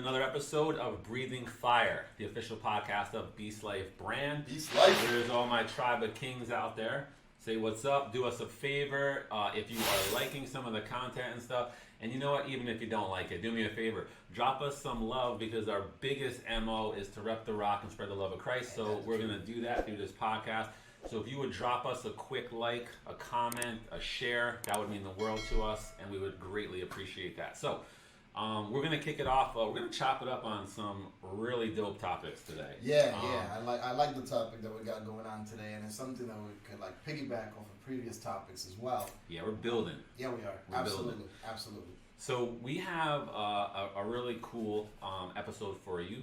another episode of Breathing Fire, the official podcast of Beast Life brand. Beast Life. There's all my tribe of kings out there. Say what's up. Do us a favor if you are liking some of the content and stuff. And you know what? Even if you don't like it, do me a favor. Drop us some love because our biggest MO is to rep the rock and spread the love of Christ. So we're going to do that through this podcast. So if you would drop us a quick like, a comment, a share, that would mean the world to us, and we would greatly appreciate that. So we're going to kick it off. We're going to chop it up on some really dope topics today. Yeah. I like the topic that we got going on today, and it's something that we could like piggyback off of previous topics as well. Yeah, we're building. Yeah, we are. We're Absolutely. building. Absolutely. So we have a really cool episode for you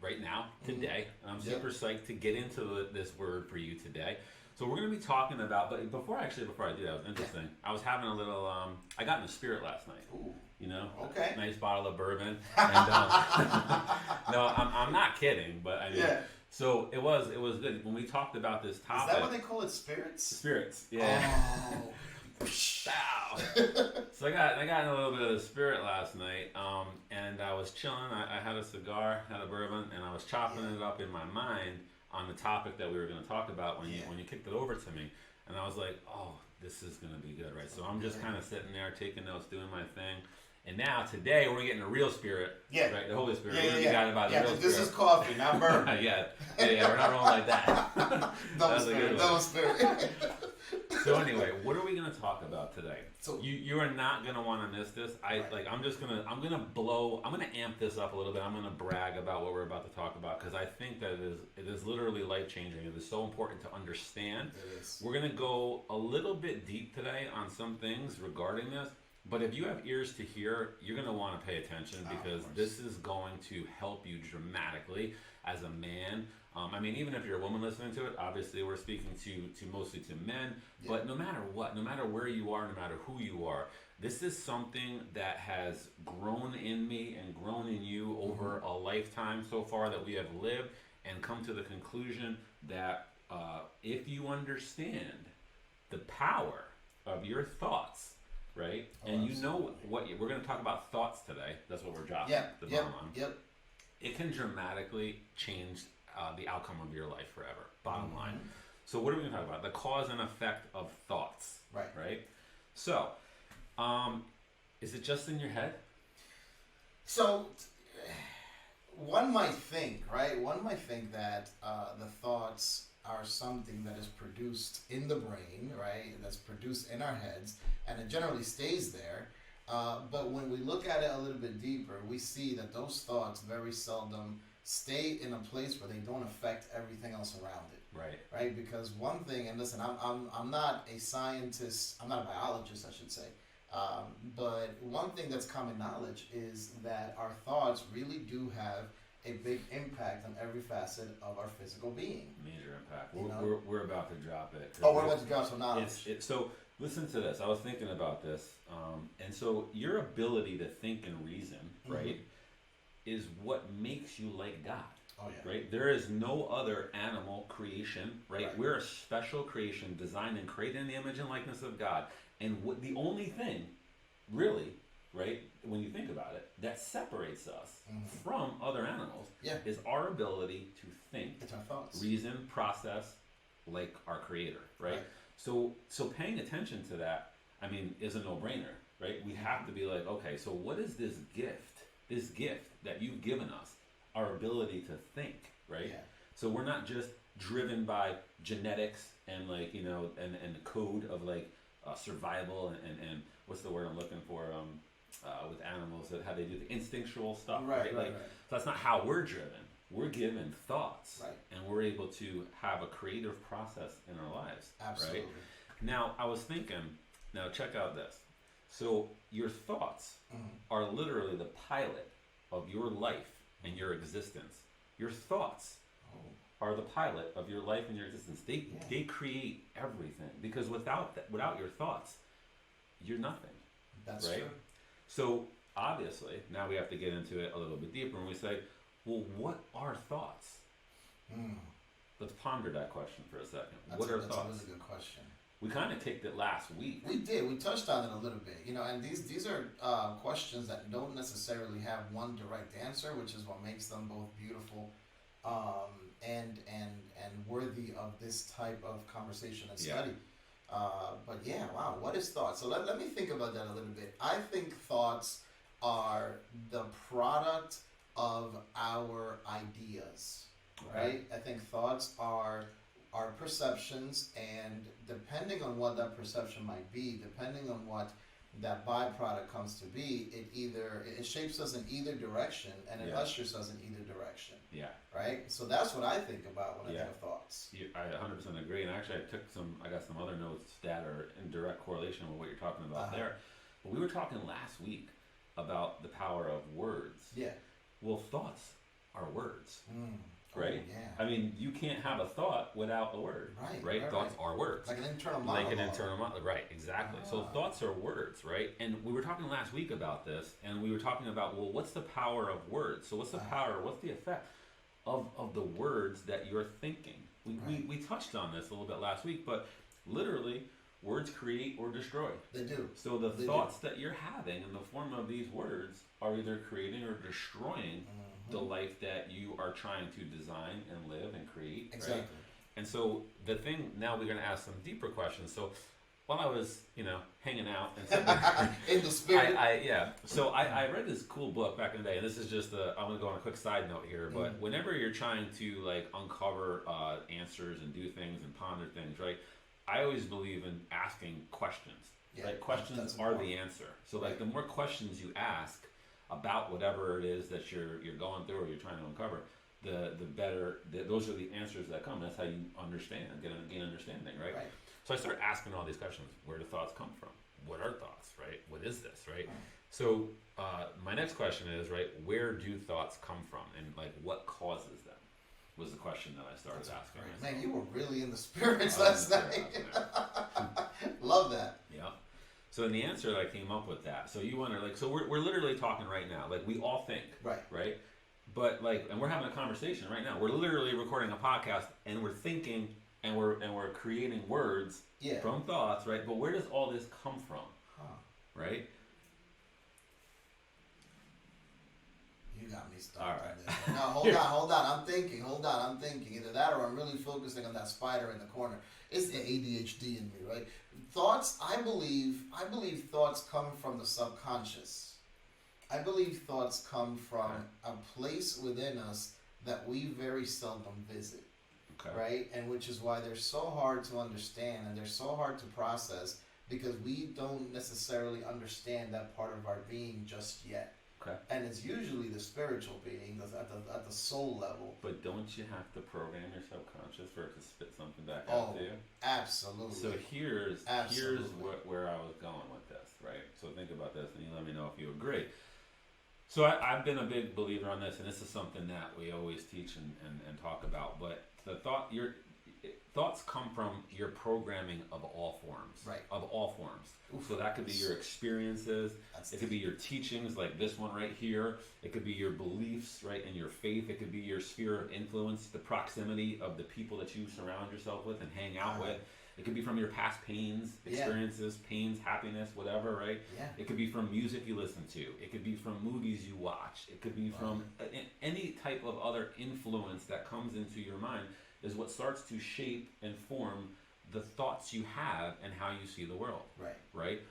right now, today. And I'm super psyched to get into this word for you today. So we're going to be talking about, but before I do that, it was interesting. I was having a little, I got in the spirit last night. Ooh. You know, Okay. Nice bottle of bourbon. And no, I'm not kidding, but I mean, so it was good when we talked about this topic. Is that what they call it, spirits? Spirits, yeah. Oh. Wow. So I got in a little bit of the spirit last night, and I was chilling. I had a cigar, had a bourbon, and I was chopping it up in my mind on the topic that we were going to talk about when you kicked it over to me, and I was like, oh, this is going to be good, right? So I'm just kind of sitting there taking notes, doing my thing. And now, today, we're getting the real spirit, right? The Holy Spirit. We're going to be guided about the real spirit. This is coffee, not bourbon. yeah, we're not rolling like that. Double spirit. So anyway, what are we going to talk about today? So you are not going to want to miss this. I'm going to amp this up a little bit. I'm going to brag about what we're about to talk about because I think that it is literally life-changing. It is so important to understand. It is. We're going to go a little bit deep today on some things regarding this. But if you have ears to hear, you're going to want to pay attention because this is going to help you dramatically as a man. I mean, even if you're a woman listening to it, obviously we're speaking to mostly to men. Yeah. But no matter what, no matter where you are, no matter who you are, this is something that has grown in me and grown in you over a lifetime so far that we have lived and come to the conclusion that if you understand the power of your thoughts, right? And you know what we're going to talk about thoughts today. That's what we're dropping the bomb on. Yep. It can dramatically change the outcome of your life forever. Bottom line. So what are we going to talk about? The cause and effect of thoughts. Right. So, is it just in your head? So, one might think, right? One might think that the thoughts are something that is produced in the brain, right? That's produced in our heads, and it generally stays there. But when we look at it a little bit deeper, we see that those thoughts very seldom stay in a place where they don't affect everything else around it. Right? Because one thing, and listen, I'm not a scientist, I'm not a biologist, I should say. But one thing that's common knowledge is that our thoughts really do have a big impact on every facet of our physical being. Major impact. We're about to drop it. We're about to drop some knowledge. So listen to this. I was thinking about this. And so your ability to think and reason, right, is what makes you like God. Oh, yeah. Right? There is no other animal creation, right? We're a special creation designed and created in the image and likeness of God. And the only thing, really, right, when you think about it, that separates us from other animals is our ability to think, it's our thoughts, reason, process, like our Creator, right? So paying attention to that, I mean, is a no-brainer, right? We have to be like, okay, so what is this gift that you've given us, our ability to think, right? Yeah. So we're not just driven by genetics and like, you know, and the code of like survival and what's the word I'm looking for, with animals, that how they do the instinctual stuff, right? So that's not how we're driven. We're given thoughts, and we're able to have a creative process in our lives. Absolutely. Right? Now, I was thinking, now check out this. So your thoughts are literally the pilot of your life and your existence. Your thoughts are the pilot of your life and your existence. They create everything, because without your thoughts, you're nothing. That's right? true. So obviously, now we have to get into it a little bit deeper, and we say, well, what are thoughts? Let's ponder that question for a second. What are thoughts? That's a really good question. we kind of kicked it last week. We did. We touched on it a little bit, and these are questions that don't necessarily have one direct answer, which is what makes them both beautiful, and worthy of this type of conversation and study. But yeah, wow, what is thought? So let me think about that a little bit. I think thoughts are the product of our ideas, right? I think thoughts are our perceptions, and depending on what that perception might be, depending on what that byproduct comes to be, it shapes us in either direction, and it ushers us in either direction. Yeah. Right? So that's what I think about when I think of thoughts. I 100% agree, and actually I got some other notes that are in direct correlation with what you're talking about there. But we were talking last week about the power of words. Yeah. Well, thoughts are words. Right? Oh, yeah. I mean, you can't have a thought without a word. Right? Thoughts are words. Like an internal monologue. Right, exactly. So thoughts are words, right? And we were talking last week about this, and we were talking about, well, what's the power of words? So what's the power, what's the effect of the words that you're thinking? We touched on this a little bit last week, but literally, words create or destroy. They do. So the thoughts that you're having in the form of these words are either creating or destroying the life that you are trying to design and live and create. Exactly. Right? And so the thing, now we're going to ask some deeper questions. So while I was, hanging out and in the spirit, So I read this cool book back in the day, and this is just I'm going to go on a quick side note here. But whenever you're trying to uncover answers and do things and ponder things, right? I always believe in asking questions. Yeah, right? Questions are the answer. So the more questions you ask about whatever it is that you're going through or you're trying to uncover, the better. Those are the answers that come. That's how you understand, gain understanding, right? So I started asking all these questions. Where do thoughts come from? What are thoughts, right? What is this, right? So my next question is, right, where do thoughts come from, and what causes them? Was the question that I started asking. Man, you were really in the spirits last night. Love that. Yeah. So in the answer that I came up with that. So you wonder, so we're literally talking right now. We all think. Right? But and we're having a conversation right now. We're literally recording a podcast, and we're thinking, and we're creating words from thoughts, right? But where does all this come from? Right? You got me stuck on this. No, hold on. I'm thinking. Either that or I'm really focusing on that spider in the corner. It's the ADHD in me, right? Thoughts, I believe thoughts come from the subconscious. I believe thoughts come from a place within us that we very seldom visit. Right? And which is why they're so hard to understand and they're so hard to process, because we don't necessarily understand that part of our being just yet. And it's usually the spiritual being at the soul level. But don't you have to program your subconscious for it to spit something back out to you? Absolutely. So here's where I was going with this, right? So think about this, and you let me know if you agree. So I've been a big believer on this, and this is something that we always teach and talk about. But the thoughts come from your programming of all forms. Right. Of all forms. Oof, so that could be your experiences. It could be your teachings, like this one right here. It could be your beliefs, right, and your faith. It could be your sphere of influence, the proximity of the people that you surround yourself with and hang out with. It could be from your past pains, experiences, pains, happiness, whatever, right? Yeah. It could be from music you listen to. It could be from movies you watch. It could be from any type of other influence that comes into your mind is what starts to shape and form the thoughts you have and how you see the world. Right?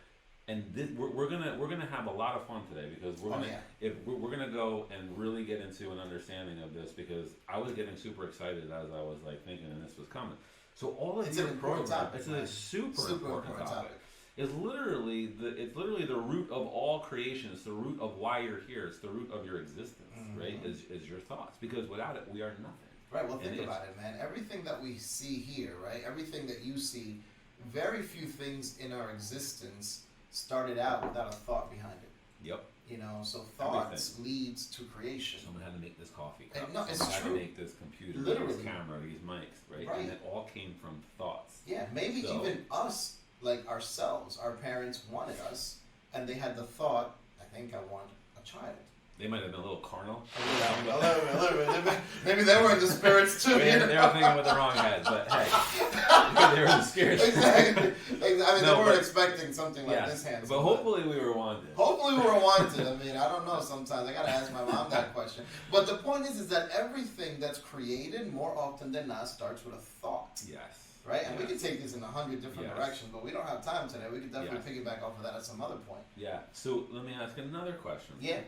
And we're gonna have a lot of fun today, because we're gonna go and really get into an understanding of this, because I was getting super excited as I was thinking, and this was coming. So all of your program, it's a super important topic. It's literally the root of all creation. It's the root of why you're here. It's the root of your existence, right? Is your thoughts, because without it, we are nothing. Right. Well, think about it, man. Everything that we see here, right? Everything that you see, very few things in our existence started out without a thought behind it. Yep. So thoughts leads to creation. Someone had to make this coffee cup. No, it's Someone true. had to make this computer, this camera, these mics, right? And it all came from thoughts. Yeah, maybe even us, ourselves, our parents wanted us, and they had the thought, I think I want a child. They might have been a little carnal. A little bit. Maybe they were in the spirits too. They were thinking with the wrong head, but hey. They were scared. Exactly. I mean, No, they weren't but- expecting something like this handsome. but hopefully we were wanted. Hopefully we were wanted. I mean, I don't know. Sometimes I gotta ask my mom that question. But the point is that everything that's created, more often than not, starts with a thought. Yes. Right? And we Yes. can take this in 100 different Yes. directions, but we don't have time today. We could definitely Yes. piggyback off of that at some other point. Yeah. So let me ask another question. Yeah.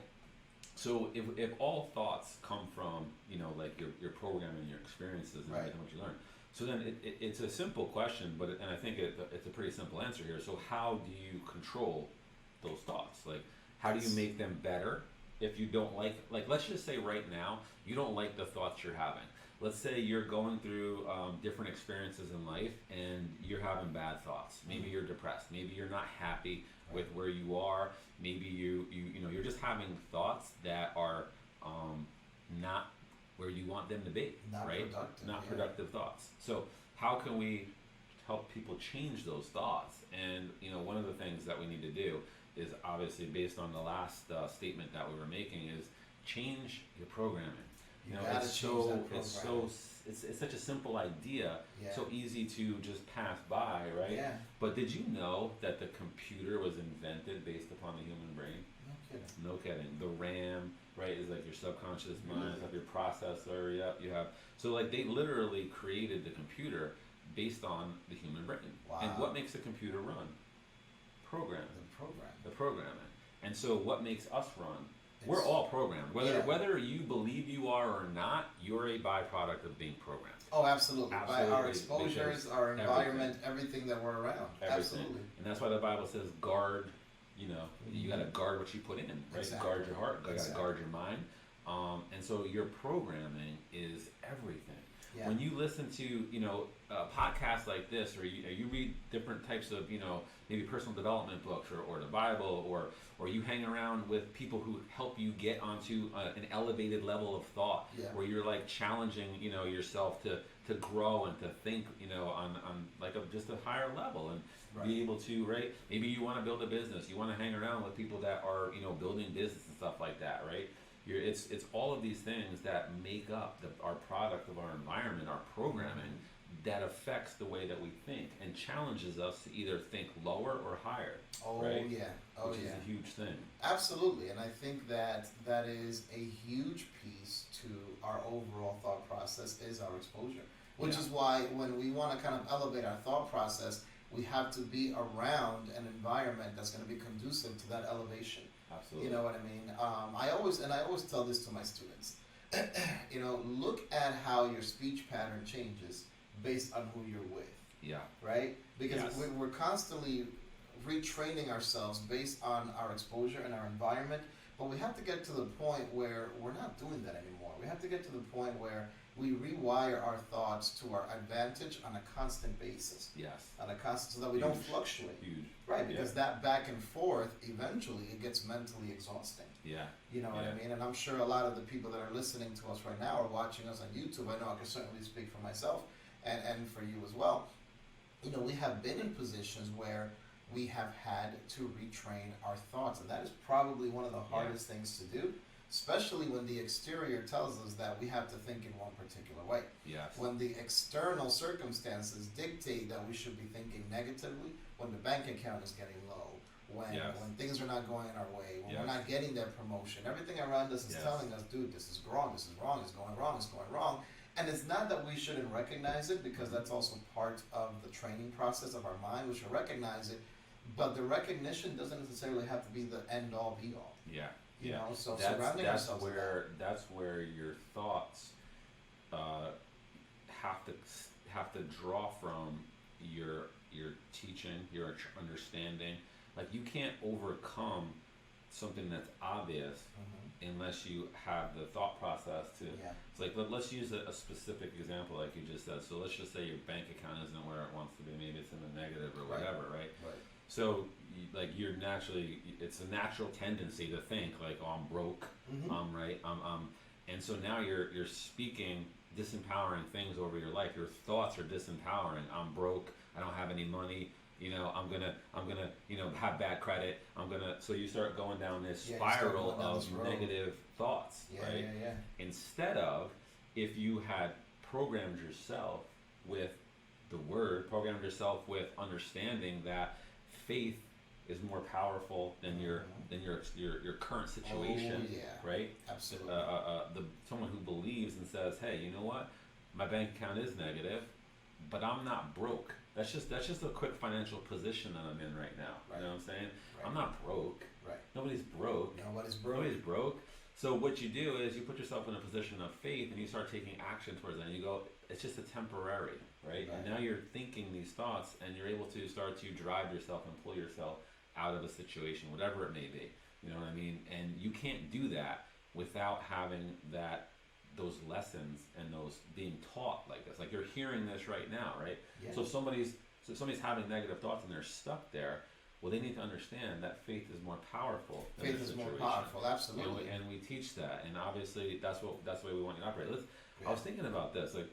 So if all thoughts come from, you know, like your programming, your experiences, and Right. everything what you learn, so then it's a simple question, but and I think it's a pretty simple answer here. So how do you control those thoughts? Like, how do you make them better if you don't like let's just say right now you don't like the thoughts you're having. Let's say you're going through different experiences in life and you're having bad thoughts. Maybe you're depressed. Maybe you're not happy with where you are. Maybe you're just having thoughts that are not where you want them to be. Not right? productive, Not yeah. productive thoughts. So how can we help people change those thoughts? And one of the things that we need to do is obviously based on the last statement that we were making is change your programming. You gotta change that program. It's such a simple idea, Yeah. so easy to just pass by, right? Yeah. But did you know that the computer was invented based upon the human brain? No kidding. No kidding. The RAM, right, is like your subconscious mind. Really? You have your processor. Yep, you have. So like they literally created the computer based on the human brain. Wow. And what makes a computer run? Programming. The program. The programming. And so what makes us run? We're It's- all programmed. Yeah. Whether you believe you are or not, you're a byproduct of being programmed. Oh, absolutely. By our Absolutely, exposures, because our environment, everything that we're around. Everything. Absolutely. And that's why the Bible says guard, you got to guard what you put in, right? Exactly. Guard your heart, you got to Exactly. guard your mind. And so your programming is everything. Yeah. When you listen to, podcasts like this, or you read different types of, maybe personal development books or the Bible, or you hang around with people who help you get onto an elevated level of thought, Yeah. where you're like challenging, yourself to grow and to think, on like just a higher level and Right. be able to, right? Maybe you want to build a business, you want to hang around with people that are, building business and stuff like that, right? It's all of these things that make up our product of our environment, our programming, that affects the way that we think and challenges us to either think lower or higher. Oh, right? yeah. Oh, Which yeah. is a huge thing. Absolutely, and I think that is a huge piece to our overall thought process is our exposure, which Yeah. is why when we want to kind of elevate our thought process, we have to be around an environment that's going to be conducive to that elevation. Absolutely. You know what I mean? I always tell this to my students. Look at how your speech pattern changes based on who you're with, Yeah. right? Because Yes. we're constantly retraining ourselves based on our exposure and our environment, but we have to get to the point where we're not doing that anymore. We have to get to the point where we rewire our thoughts to our advantage on a constant basis, Yes. so that we don't Huge. fluctuate. Huge. Right, because that back and forth, eventually it gets mentally exhausting. Yeah. You know what I Yeah. mean? And I'm sure a lot of the people that are listening to us right now or watching us on YouTube, I know I can certainly speak for myself and for you as well. We have been in positions where we have had to retrain our thoughts, and that is probably one of the hardest things to do, especially when the exterior tells us that we have to think in one particular way. Yes. When the external circumstances dictate that we should be thinking negatively, when the bank account is getting low, when Yes. things are not going our way, when we're Yes. not getting that promotion, everything around us is Yes. telling us, dude, this is wrong, it's going wrong, it's going wrong. And it's not that we shouldn't recognize it, because that's also part of the training process of our mind. We should recognize it, but the recognition doesn't necessarily have to be the end all be all. Yeah. You Yeah. know, so that's surrounding that's ourselves with where that's where your thoughts have to draw from your teaching, your understanding. Like you can't overcome something that's obvious unless you have the thought process to. Yeah. It's like let's use a specific example, like you just said. So let's just say your bank account isn't where it wants to be. Maybe it's in the negative or Right. whatever, right? Right. So, it's a natural tendency to think like, oh, I'm broke, right? And so now you're speaking disempowering things over your life. Your thoughts are disempowering. I'm broke. I don't have any money. I'm gonna, have bad credit. So you start going down this Yeah, you start spiral going down of this road. negative thoughts, Yeah, right? yeah. Instead of, if you had programmed yourself with the word, programmed yourself with understanding that faith is more powerful than your current situation, Oh, yeah. right? Absolutely. Someone who believes and says, hey, you know what, my bank account is negative, but I'm not broke. That's just a quick financial position that I'm in right now. Right. You know what I'm saying? Right. I'm not broke. Right. Nobody's broke. Nobody's broke. Nobody's broke. So what you do is you put yourself in a position of faith and you start taking action towards that. And you go, it's just a temporary, right? And now you're thinking these thoughts and you're able to start to drive yourself and pull yourself out of a situation, whatever it may be. You know what I mean? And you can't do that without having those lessons and those being taught like this. Like you're hearing this right now, right? Yeah. So if somebody's having negative thoughts and they're stuck there, well, they need to understand that faith is more powerful than Faith the is situation. more powerful, absolutely. You know, and we teach that, and obviously that's the way we want you to operate. I was thinking about this, like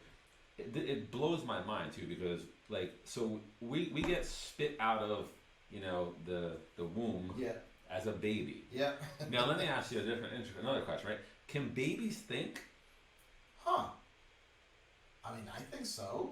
it blows my mind too, because like so we get spit out of the womb as a baby. Yeah. Now let me ask you another question, right? Can babies think? Huh. I mean, I think so.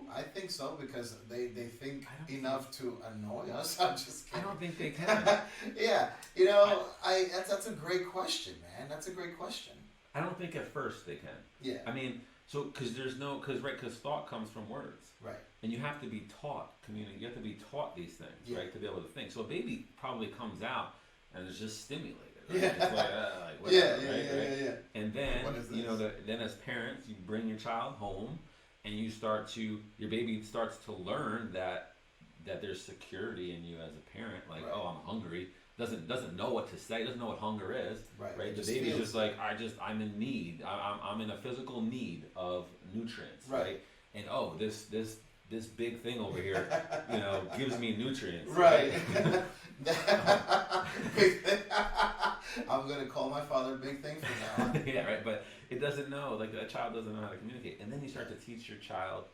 Because they think enough to annoy us. I'm just kidding. I don't think they can. Yeah. That's a great question, man. That's a great question. I don't think at first they can. Yeah. I mean, so because thought comes from words. Right. And you have to be taught you have to be taught these things, right, to be able to think. So a baby probably comes out and is just stimulated. Right? Yeah. It's like, whatever, Yeah. And then, What is this? then as parents, you bring your child home and your baby starts to learn that there's security in you as a parent. Like, right. oh, I'm hungry. Doesn't know what to say. Doesn't know what hunger is. Right. The baby's just like, I'm in need. I'm in a physical need of nutrients. Right. And this big thing over here, gives me nutrients. Right. Big thing. I'm gonna call my father Big Thing from now on. Yeah, right. But it doesn't know. Like that child doesn't know how to communicate, and then you start to teach your child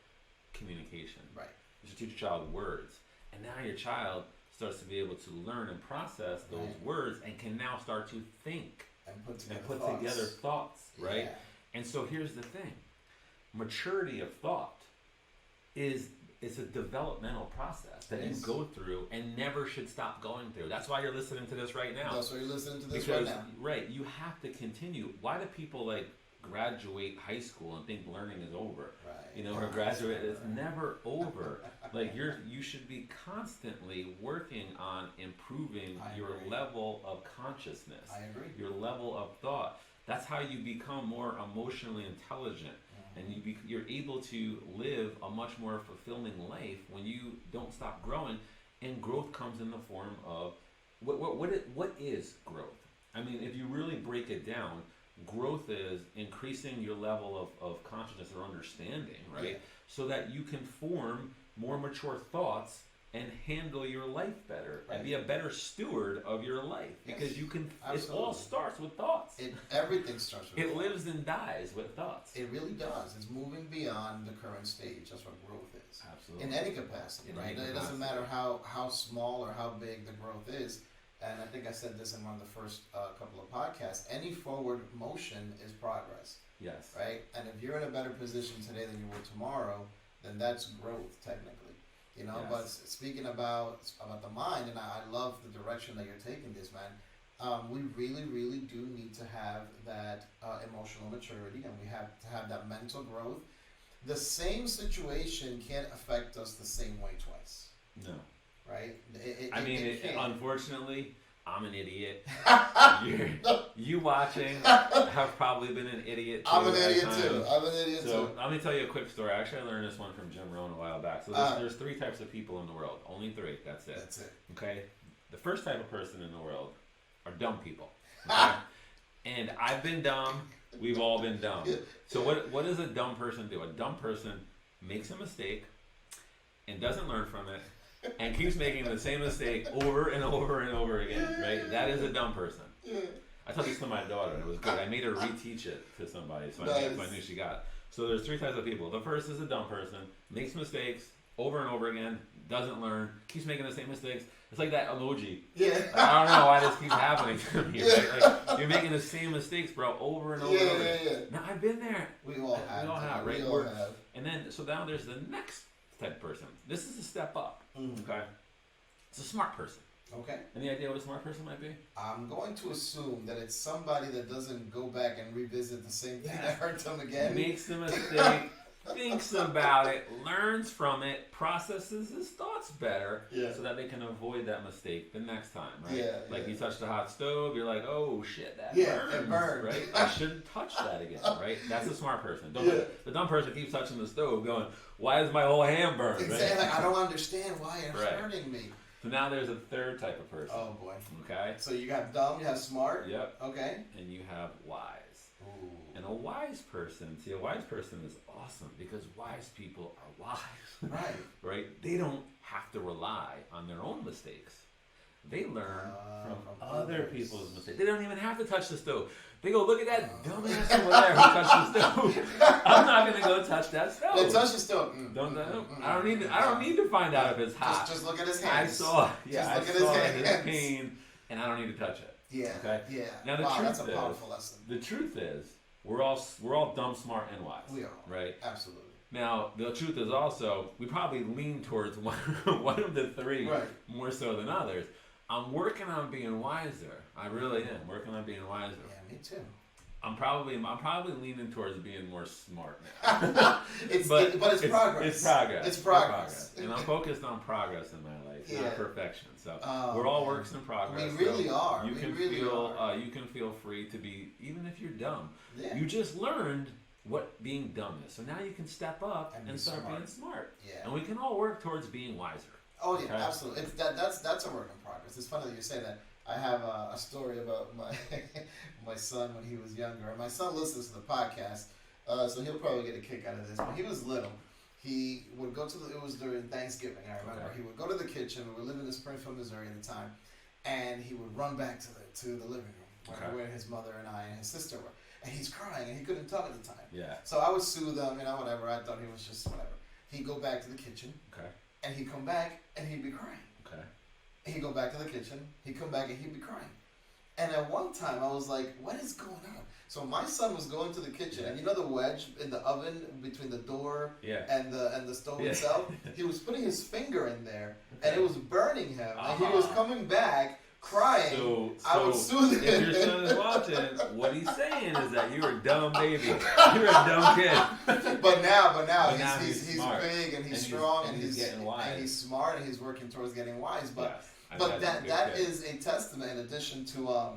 communication. Right. You should teach your child words, and now your child starts to be able to learn and process those words, and can now start to think and put together thoughts. Right. Yeah. And so here's the thing: maturity of thought it's a developmental process that you go through and never should stop going through. That's why you're listening to this right now. That's why you're listening to this right now. Right, you have to continue. Why do people graduate high school and think learning is over? Right. Or graduate, it's never over. Like you should be constantly working on improving your level of consciousness. I agree. Your level of thought. That's how you become more emotionally intelligent. And you're able to live a much more fulfilling life when you don't stop growing. And growth comes in the form of what is growth? I mean, if you really break it down, growth is increasing your level of consciousness or understanding, right? Yeah. So that you can form more mature thoughts and handle your life better and be a better steward of your life, because you can. Absolutely. It all starts with thoughts. Everything starts with. It lives and dies with thoughts. It really does. It's moving beyond the current stage. That's what growth is. Absolutely. In any capacity, right? It doesn't matter how small or how big the growth is. And I think I said this in one of the first couple of podcasts. Any forward motion is progress. Yes. Right. And if you're in a better position today than you were tomorrow, then that's growth technically. Yes. But speaking about the mind, and I love the direction that you're taking this, man. We really, really do need to have that emotional maturity, and we have to have that mental growth. The same situation can't affect us the same way twice. No. Right? Unfortunately, I'm an idiot. You watching have probably been an idiot too. I'm an idiot too. So let me tell you a quick story. Actually, I learned this one from Jim Rohn a while back. So there's three types of people in the world. Only three. That's it. That's it. Okay? The first type of person in the world are dumb people. Okay? And I've been dumb. We've all been dumb. So what does a dumb person do? A dumb person makes a mistake and doesn't learn from it, and keeps making the same mistake over and over and over again, right? That is a dumb person. I told this to my daughter, and it was good. I made her reteach it to somebody, so I knew she got it. So there's three types of people. The first is a dumb person, makes mistakes over and over again, doesn't learn, keeps making the same mistakes. It's like that emoji. Yeah. I don't know why this keeps happening to me. Right? Like, you're making the same mistakes, bro, over and over and over. Yeah. Now, I've been there. We all have. Right? We all have. And then, so now there's the next type of person. This is a step up. Mm-hmm. Okay, it's a smart person. Okay. Any idea what a smart person might be? I'm going to assume that it's somebody that doesn't go back and revisit the same thing that hurt them again. Makes the mistake, thinks about it, learns from it, processes his thoughts better, so that they can avoid that mistake the next time, right? Yeah, like you touch the hot stove, you're like, oh shit, that burns, it burned, right? I shouldn't touch that again, right? That's a smart person. The dumb person keeps touching the stove, going, why is my whole hand burned? Exactly. Right? Like, I don't understand why it's hurting me. So now there's a third type of person. Oh boy. Okay. So you got dumb, you have smart. Yep. Okay. And you have wise. Ooh. And a wise person, see, a wise person is awesome because wise people are wise. Right. Right? They don't have to rely on their own mistakes. They learn from other people's mistakes. They don't even have to touch the stove. They go, look at that dumbass over there who touched the stove. I'm not gonna go touch that stove. They touch the stove. I don't need to find out if it's hot. Just look at his hands. I saw his pain, and I don't need to touch it. Yeah. Okay. Yeah. Now That's a powerful lesson. The truth is, we're all dumb, smart, and wise. We are. Right. Absolutely. Now, the truth is also, we probably lean towards one of the three more so than others. I'm working on being wiser. I really am working on being wiser. Yeah, me too. I'm probably leaning towards being more smart now. but it's progress. It's progress. It's progress. And I'm focused on progress in my life, not perfection. So we're all works in progress. We really are. You can feel free to be, even if you're dumb. Yeah. You just learned what being dumb is. So now you can step up and start being smart. Yeah. And we can all work towards being wiser. Oh yeah, absolutely. That's a work in progress. It's funny that you say that. I have a story about my my son when he was younger. And my son listens to the podcast, so he'll probably get a kick out of this. When he was little, he would go to it was during Thanksgiving, I remember. Okay. He would go to the kitchen. We were living in Springfield, Missouri at the time, and he would run back to the living room where his mother and I and his sister were. And he's crying, and he couldn't talk at the time. Yeah. So I would soothe him, whatever. I thought he was just whatever. He'd go back to the kitchen. Okay. And he'd come back, and he'd be crying. Okay. He'd go back to the kitchen. He'd come back, and he'd be crying. And at one time, I was like, what is going on? So my son was going to the kitchen, and you know the wedge in the oven between the door and the stove itself? He was putting his finger in there, and it was burning him. And he was coming back, crying. So I would soothe him. If your son is watching, what he's saying is that you're a dumb baby. You're a dumb kid. But now he's smart. Big and he's strong and he's getting wise. And he's smart and he's working towards getting wise. But yes, that is a testament in addition to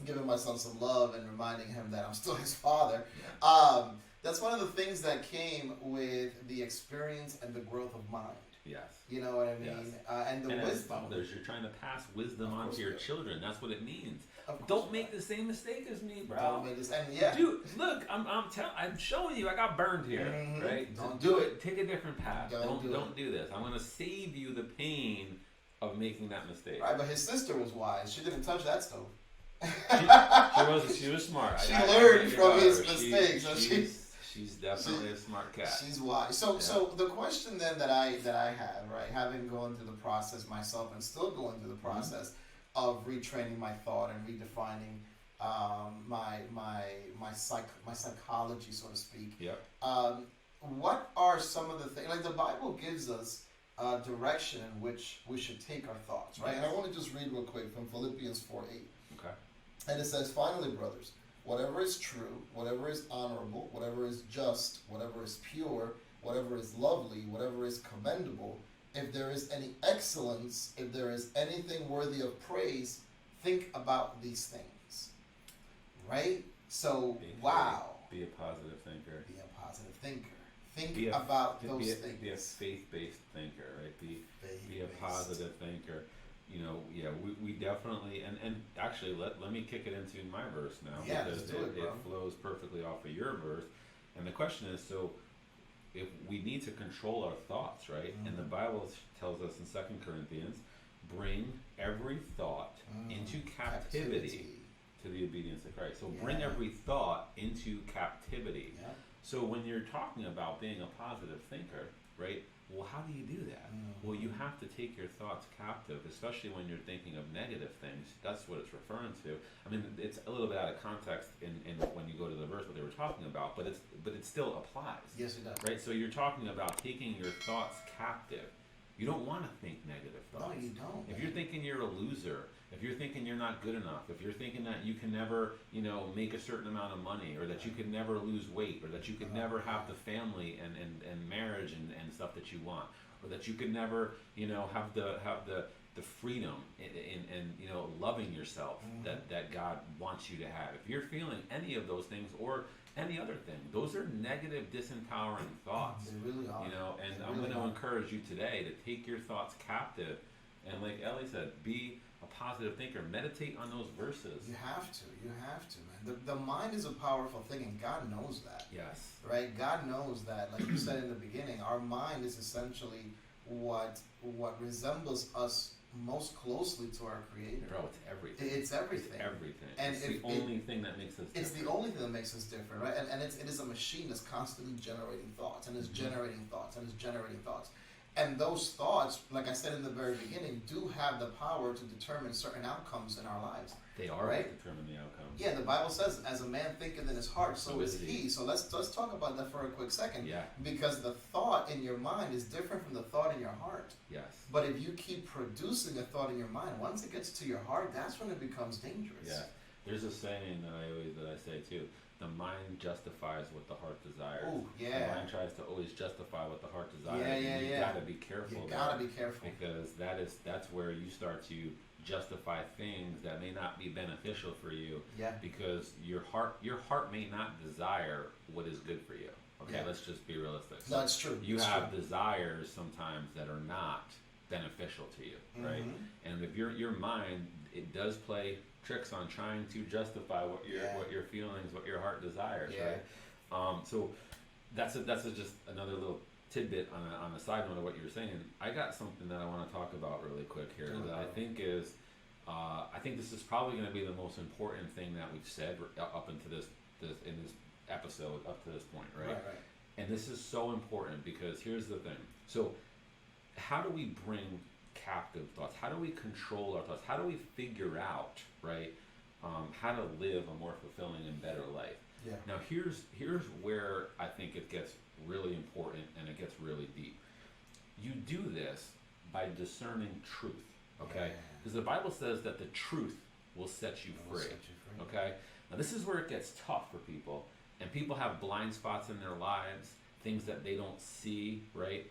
giving my son some love and reminding him that I'm still his father. Yeah. That's one of the things that came with the experience and the growth of mind. Yes. You know what I mean? Yes. And the wisdom. Fathers, you're trying to pass wisdom on to your children. That's what it means. Don't make the same mistake as me, bro. Don't make this. And dude, look, I'm showing you. I got burned here, right? Don't do it. Take a different path. Don't do this. I'm gonna save you the pain of making that mistake. Right, but his sister was wise. She didn't touch that stove. She was smart. She learned from his mistakes. She's definitely a smart cat. She's wise. So the question then that I have, right, having gone through the process myself and still going through the process of retraining my thought and redefining my psychology, so to speak. Yep. What are some of the things, like the Bible gives us direction in which we should take our thoughts, right? And I want to just read real quick from Philippians 4:8. Okay. And it says, finally, brothers, whatever is true, whatever is honorable, whatever is just, whatever is pure, whatever is lovely, whatever is commendable, if there is any excellence, if there is anything worthy of praise, think about these things. Right? So, wow. Be a positive thinker. Be a positive thinker. Think about those things. Be a faith-based thinker, right? Be a positive thinker. You know, we definitely, and actually, let me kick it into my verse now, because it flows perfectly off of your verse. And the question is, so if we need to control our thoughts, right? And the Bible tells us in 2 Corinthians, bring every thought into captivity to the obedience of Christ. So bring every thought into captivity. Yeah. So when you're talking about being a positive thinker, right? Well, how do you do that? Well, you have to take your thoughts captive, especially when you're thinking of negative things. That's what it's referring to. I mean, it's a little bit out of context in when you go to the verse what they were talking about, but it still applies. Yes, it does. Right? So you're talking about taking your thoughts captive. You don't want to think negative thoughts. No, you don't. If you're thinking you're a loser, if you're thinking you're not good enough, if you're thinking that you can never, make a certain amount of money, or that you can never lose weight, or that you could never have the family and marriage and stuff that you want, or that you could never, have the freedom and loving yourself that God wants you to have. If you're feeling any of those things or any other thing, those are negative, disempowering thoughts. They really are. And I'm going to encourage you today to take your thoughts captive, and like Ellie said, be a positive thinker. Meditate on those verses. You have to, man. The mind is a powerful thing, and God knows that. Yes. Right? God knows that. Like you said in the beginning, our mind is essentially what resembles us most closely to our Creator. Bro, it's everything. It's everything. It's everything. And it's the only thing that makes us different. It's the only thing that makes us different, right? And it is a machine that's constantly generating thoughts, and is generating thoughts, and is generating thoughts. And those thoughts, like I said in the very beginning, do have the power to determine certain outcomes in our lives. They are right? Determine the outcomes. Yeah, the Bible says, "As a man thinketh in his heart, so is he." So let's talk about that for a quick second. Yeah. Because the thought in your mind is different from the thought in your heart. Yes. But if you keep producing a thought in your mind, once it gets to your heart, that's when it becomes dangerous. Yeah. There's a saying that I say too. The mind justifies what the heart desires. Oh, yeah. The mind tries to always justify what the heart desires. Yeah. You gotta be careful. You gotta be careful. Because that's where you start to justify things that may not be beneficial for you. Yeah. Because your heart may not desire what is good for you. Okay, Yeah. let's just be realistic. No, it's true. You it's have true. desires sometimes that are not beneficial to you, right? And if your mind, it does play tricks on trying to justify what your feelings, what your heart desires, right? So that's just another little tidbit on a side note of what you were saying. I got something that I want to talk about really quick here that I think is I think this is probably going to be the most important thing that we've said up into this episode up to this point, right? Right. And this is so important because here's the thing. So how do we bring captive thoughts? How do we control our thoughts? How do we figure out, right, how to live a more fulfilling and better life? Yeah. Now here's where I think it gets really important and it gets really deep. You do this by discerning truth, okay? Because the Bible says that the truth will set you free. Okay? Now this is where it gets tough for people, and people have blind spots in their lives, things that they don't see, right?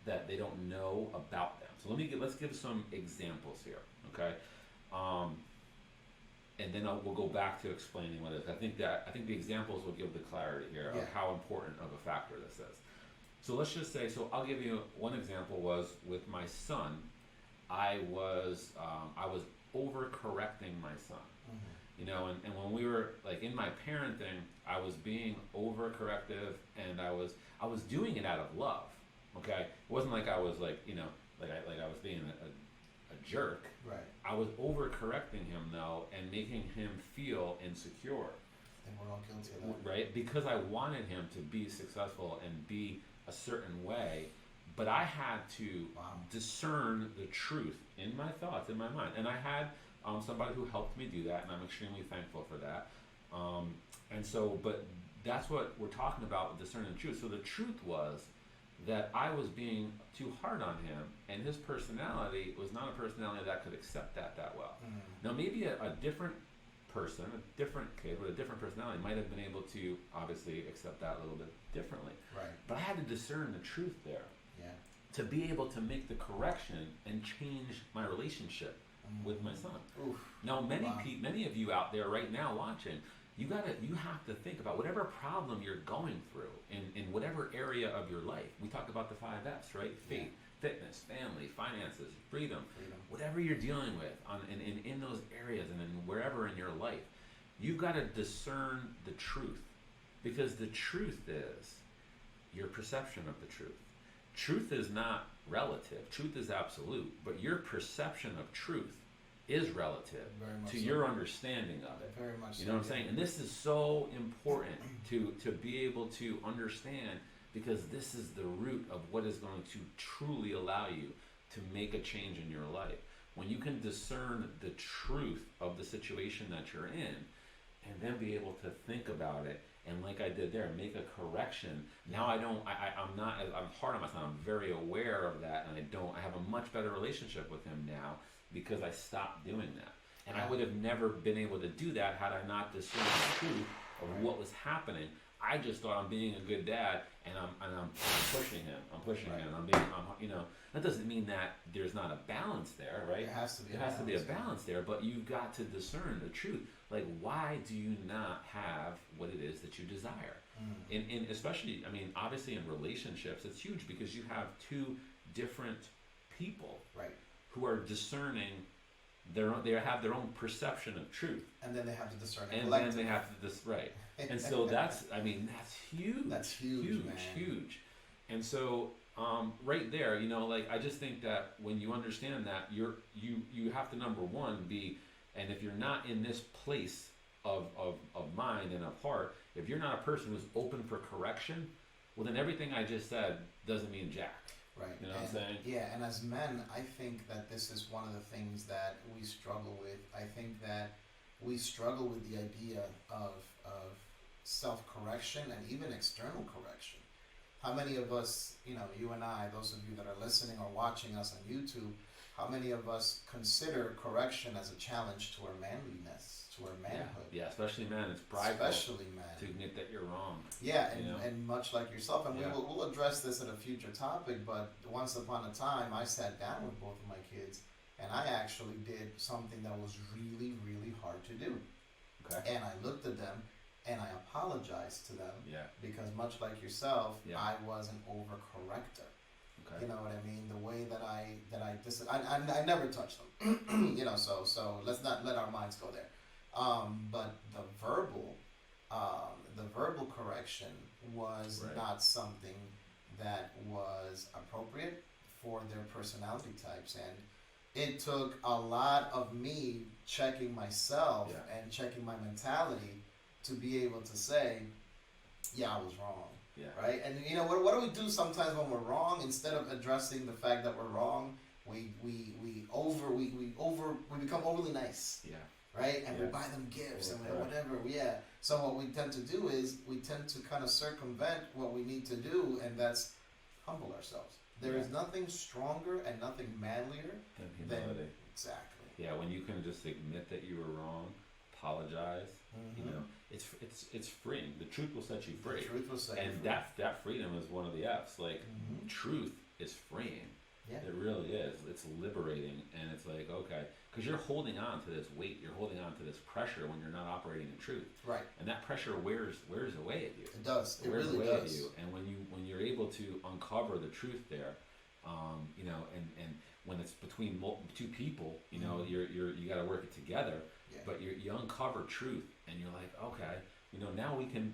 That they don't know about them. So let's give some examples here, okay? And then we'll go back to explaining what it is. I think the examples will give the clarity here of how important of a factor this is. So let's just say, so I'll give you one example was with my son. I was overcorrecting my son. And when we were like in my parenting, I was being overcorrective, and I was doing it out of love. Okay, it wasn't like I was like I was being a jerk. Right. I was overcorrecting him though, and making him feel insecure. And we're all guilty of that. Right, because I wanted him to be successful and be a certain way, but I had to discern the truth in my thoughts, in my mind, and I had somebody who helped me do that, and I'm extremely thankful for that. But that's what we're talking about with discerning the truth. So the truth was that I was being too hard on him, and his personality was not a personality that could accept that well. Now maybe a different person, a different kid with a different personality might have been able to obviously accept that a little bit differently. Right. But I had to discern the truth there. Yeah. To be able to make the correction and change my relationship with my son. Oof. Now many of you out there right now watching, you have to think about whatever problem you're going through in whatever area of your life. We talk about the 5 F's, right? Faith, fitness, family, finances, freedom. Whatever you're dealing with in those areas and in wherever in your life, you've got to discern the truth, because the truth is your perception of the truth. Truth is not relative. Truth is absolute, but your perception of truth is relative Very much to so. your understanding of it. Very much You so, know what I'm yeah. saying? And this is so important to be able to understand, because this is the root of what is going to truly allow you to make a change in your life. When you can discern the truth of the situation that you're in, and then be able to think about it, and like I did there, make a correction. Now I'm hard on myself. I'm very aware of that, and I have a much better relationship with him now because I stopped doing that. And I would have never been able to do that had I not discerned the truth of what was happening. I just thought I'm being a good dad, and I'm pushing him. That doesn't mean that there's not a balance there, right? There has to be. There has to be a balance there, but you've got to discern the truth. Like, why do you not have what it is that you desire? In especially, I mean, obviously in relationships, it's huge because you have two different people, Right. who are discerning they have their own perception of truth, And then they have to discern. and then they have to right. And so that's huge. That's huge, man. Huge. And so right there, like, I just think that when you understand that, you have to, number one, be, and if you're not in this place of mind and of heart, if you're not a person who's open for correction, well, then everything I just said doesn't mean jack. Right. You know what I'm saying? Yeah, and as men, I think that this is one of the things that we struggle with. I think that we struggle with the idea of self-correction and even external correction. How many of us, you and I, those of you that are listening or watching us on YouTube, how many of us consider correction as a challenge to our manliness, to our manhood? Yeah, especially men. It's prideful Especially men. to admit that you're wrong. Yeah, you know? and much like yourself, and Yeah. we'll address this at a future topic, but once upon a time, I sat down with both of my kids, and I actually did something that was really, really hard to do. Okay. And I looked at them, and I apologized to them, Yeah. because much like yourself, Yeah. I was an overcorrector. Okay. You know what I mean? The way that I never touched them. So let's not let our minds go there. But the verbal correction was Right. not something that was appropriate for their personality types, and it took a lot of me checking myself Yeah. and checking my mentality to be able to say, yeah, I was wrong. Yeah. Right? And what do we do sometimes when we're wrong? Instead of addressing the fact that we're wrong, we become overly nice. Yeah. Right? And we Yeah. buy them gifts and Correct. whatever. Yeah. So what we tend to do is we tend to kind of circumvent what we need to do, and that's humble ourselves. There is nothing stronger and nothing manlier And than humility. exactly. Yeah, when you can just admit that you were wrong, apologize, it's freeing. The truth will set you free. The truth will set you And free. that freedom is one of the F's. Like, truth is freeing. Yeah. It really is. It's liberating, and it's like, okay, because you're holding on to this weight, you're holding on to this pressure when you're not operating in truth, Right. and that pressure wears away at you. It does. It Wears really away does. at you. And when you're able to uncover the truth there, and when it's between two people, you got to work it together. Yeah. But you uncover truth, and you're like, okay, now we can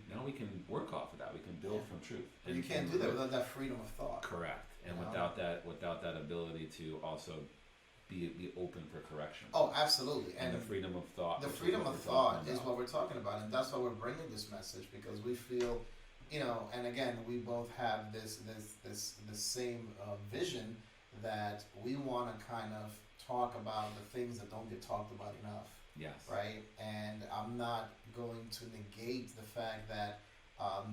work off of that. We can build from truth. But you can't do that without that freedom of thought. Correct. And You know? without that ability to also be open for correction. Oh, absolutely. And the freedom of thought. The which is freedom what of we're thought talking is about. what we're talking about, and that's why we're bringing this message, because we feel, and again, we both have this same vision that we want to kind of talk about the things that don't get talked about enough, Yes. right? And I'm not going to negate the fact that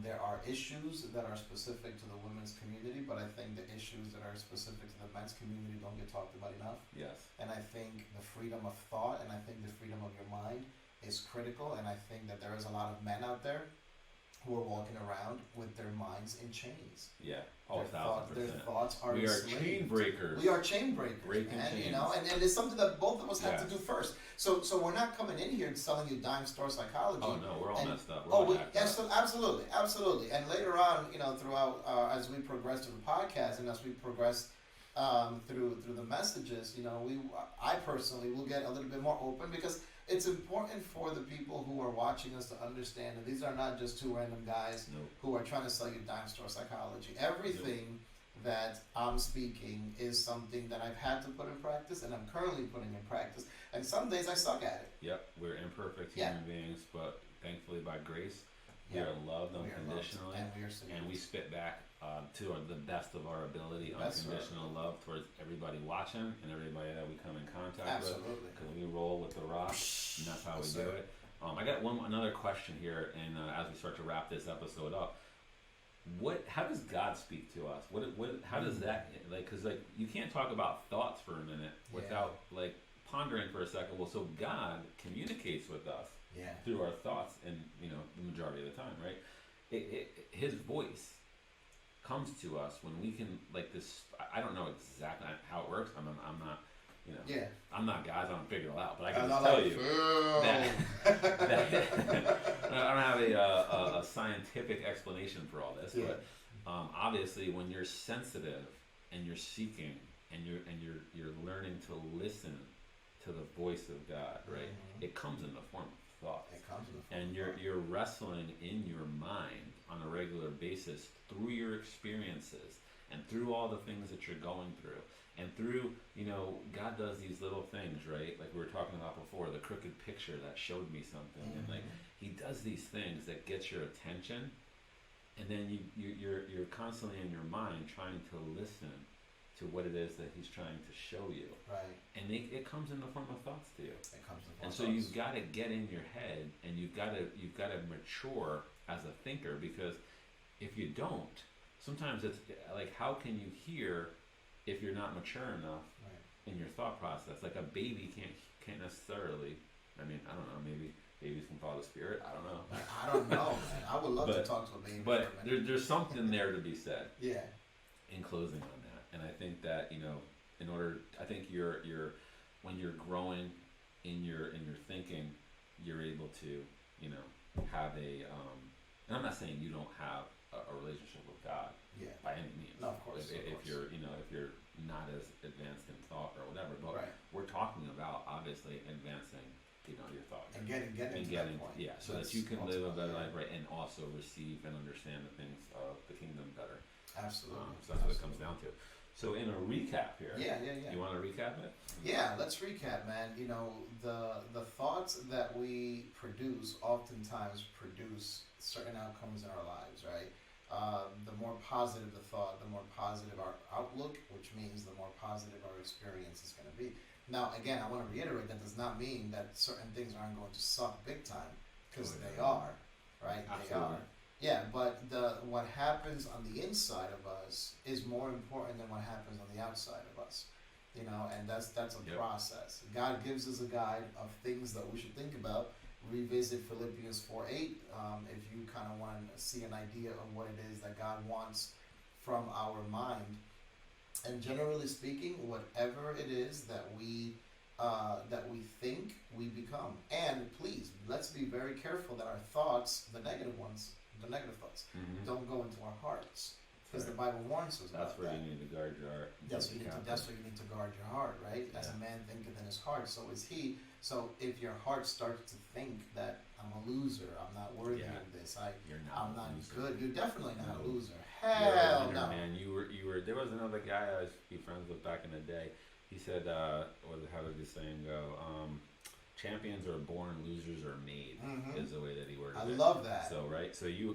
there are issues that are specific to the women's community, but I think the issues that are specific to the men's community don't get talked about enough. Yes. And I think the freedom of thought and I think the freedom of your mind is critical, and I think that there is a lot of men out there who are walking around with their minds in chains. Yeah. Oh, Their 1,000%. thoughts are We are enslaved. chain breakers. We are chain breakers, Breaking man. chains. And it's something that both of us have Yes. to do first. So we're not coming in here and selling you dime store psychology. Oh no, we're all And- messed up. We're all jacked up. Absolutely. And later on, throughout as we progress through the podcast and as we progress through the messages, I personally will get a little bit more open, because it's important for the people who are watching us to understand that these are not just two random guys Nope. who are trying to sell you dime store psychology. Everything that I'm speaking is something that I've had to put in practice and I'm currently putting in practice. And some days I suck at it. Yep, we're imperfect human beings, but thankfully by grace, we are loved unconditionally, and we spit back to the best of our ability, unconditional love towards everybody watching and everybody that we come in contact with, because we roll with the rock, and that's how we do it. I got another question here, and as we start to wrap this episode up, how does God speak to us? How does that, because you can't talk about thoughts for a minute without pondering for a second. Well, so God communicates with us through our thoughts, and the majority of the time, right? His voice comes to us when we can this. I don't know exactly how it works. I'm not. I'm not God. I don't figure it out, but I can just tell you that I don't have a scientific explanation for all this. But obviously, when you're sensitive and you're seeking and you're learning to listen to the voice of God, right? It comes in the form of thought. And you're wrestling in your mind on a regular basis through your experiences and through all the things that you're going through. And through, God does these little things, right? Like we were talking about before, the crooked picture that showed me something. And he does these things that get your attention. And then you're constantly in your mind trying to listen to what it is that he's trying to show you. Right. And it comes in the form of thoughts to you. It comes in the form and of so thoughts. You've got to get in your head, and you've got to mature as a thinker, because if you don't, sometimes it's like, how can you hear if you're not mature enough in your thought process? Like a baby can't necessarily. I mean, I don't know. Maybe babies can follow the spirit. I don't know. I don't know, man. I would love to talk to a baby. But there's something there to be said. Yeah. In closing on that, and I think that in order, I think you're when you're growing in your thinking, you're able to have a. And I'm not saying you don't have a relationship with God. Yeah. By any means. No, of course. If you're not as advanced in thought or whatever, but we're talking about obviously advancing, your thought and getting to that point. Yeah, so that you can live a better life, right, and also receive and understand the things of the kingdom better. Absolutely. So that's what it comes down to. So in a recap here. Yeah. You want to recap it? Yeah, let's recap, man. The thoughts that we produce oftentimes produce certain outcomes in our lives, right? The more positive the thought, the more positive our outlook, which means the more positive our experience is going to be. Now, again, I want to reiterate that does not mean that certain things aren't going to suck big time, because they are, right? Absolutely. They are. Yeah, but what happens on the inside of us is more important than what happens on the outside of us. And that's a process. God gives us a guide of things that we should think about. Revisit Philippians 4:8 if you kind of want to see an idea of what it is that God wants from our mind. And generally speaking, whatever it is that we think, we become. And please, let's be very careful that our thoughts, the negative thoughts, don't go into our hearts. Because the Bible warns us about that. That's where you need to guard your heart. That's where you need to guard your heart, right? As a man thinketh in his heart, so is he. So if your heart starts to think that I'm a loser, I'm not worthy of this, I'm not good, you're definitely not a loser. Hell no. Man, you were. There was another guy I was friends with back in the day. He said, how did this saying go? Champions are born, losers are made. Is the way that he worded it. I love that. So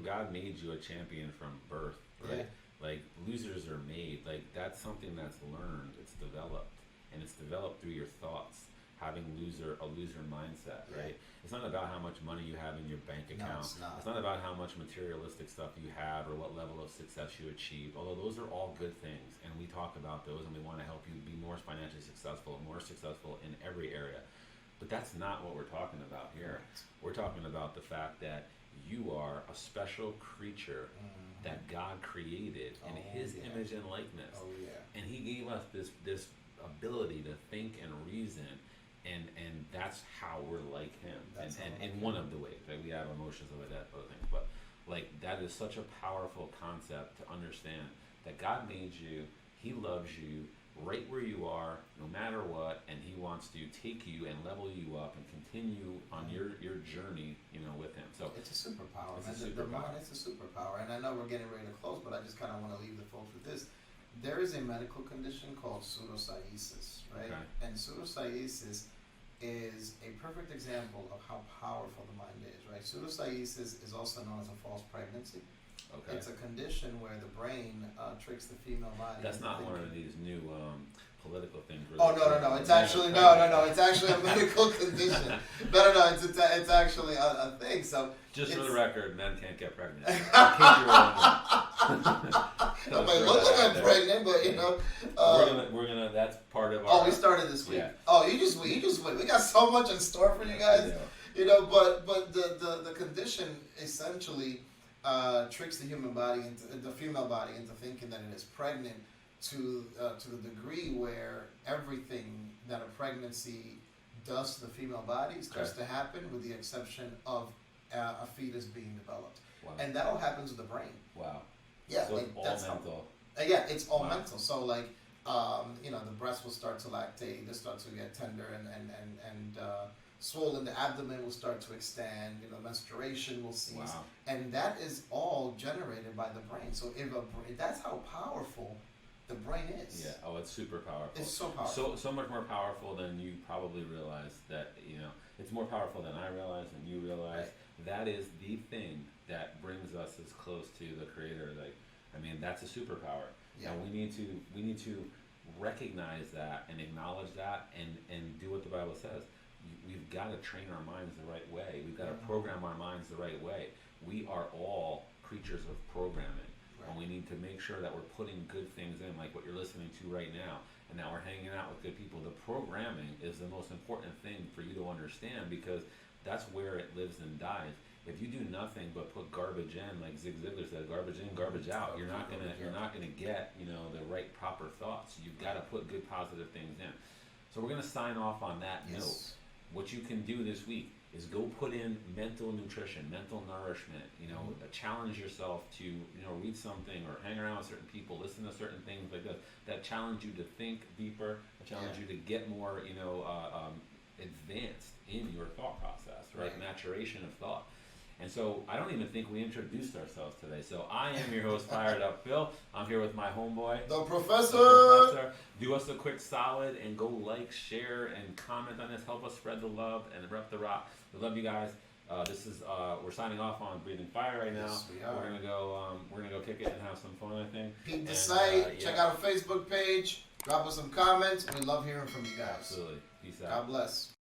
God made you a champion from birth, right? Yeah. Like losers are made. Like that's something that's learned. It's developed, and it's developed through your thoughts. Having a loser mindset, right? It's not about how much money you have in your bank account. No, it's not about how much materialistic stuff you have or what level of success you achieved. Although those are all good things, and we talk about those, and we want to help you be more financially successful, more successful in every area. But that's not what we're talking about here. We're talking about the fact that you are a special creature that God created in His image and likeness. Oh yeah. And He gave us this ability to think and reason. And that's how we're like Him, and in one of the ways, right? We have emotions and other things, but that is such a powerful concept to understand that God made you, He loves you right where you are, no matter what, and He wants to take you and level you up and continue on your journey, with Him. So it's a superpower. It's a superpower. It's a superpower, and I know we're getting ready to close, but I just kind of want to leave the folks with this. there is a medical condition called pseudosciasis, right? Okay. And pseudosciasis is a perfect example of how powerful the mind is, right? Pseudosciasis is also known as a false pregnancy. Okay. It's a condition where the brain tricks the female body. That's into not one thinking- of these new political things. Oh no! It's actually no. It's actually a medical condition. No. It's actually a thing. So Just for it's- the record, men can't get pregnant. In case you were wondering. I might look like I'm pregnant, but you know. We're gonna. That's part of our. Oh, we started this week. Yeah. Oh, you just wait. We got so much in store for you guys. You know, but the condition essentially tricks the human body into the female body into thinking that it is pregnant to the degree where everything that a pregnancy does to the female body starts to happen, with the exception of a fetus being developed, Wow. and that all happens with the brain. Wow. Yeah, So like, it's all that's mental. yeah, it's all Wow. mental. So like, you know, the breast will start to lactate, they start to get tender and swollen. The abdomen will start to extend. You know, menstruation will cease, Wow. and that is all generated by the brain. So that's how powerful the brain is. Yeah. Oh, it's super powerful. It's so powerful. So much more powerful than you probably realize. That it's more powerful than I realize and you realize. Right. That is the thing that brings us as close to the Creator. Like, I mean, that's a superpower. Yeah. And we need to recognize that and acknowledge that and do what the Bible says. We've got to train our minds the right way. We've got to program our minds the right way. We are all creatures of programming. Right. And we need to make sure that we're putting good things in, like what you're listening to right now, and that we're hanging out with good people. The programming is the most important thing for you to understand, because that's where it lives and dies. If you do nothing but put garbage in, like Zig Ziglar said, garbage in, garbage out, you're not gonna get the right proper thoughts. You've got to put good positive things in. So we're gonna sign off on that note. What you can do this week is go put in mental nutrition, mental nourishment. Challenge yourself to read something or hang around with certain people, listen to certain things like that challenge you to think deeper, that challenge you to get more advanced in your thought process, right? Maturation of thought. And so I don't even think we introduced ourselves today. So I am your host, Fired Up Phil. I'm here with my homeboy, The Professor. The Professor. Do us a quick solid and go like, share, and comment on this. Help us spread the love and rep the rock. We love you guys. This is we're signing off on Breathing Fire right now. Yes, we are. We're gonna go kick it and have some fun, I think. Peep the site. Yeah. Check out our Facebook page. Drop us some comments. We love hearing from you guys. Absolutely. Peace out. God bless.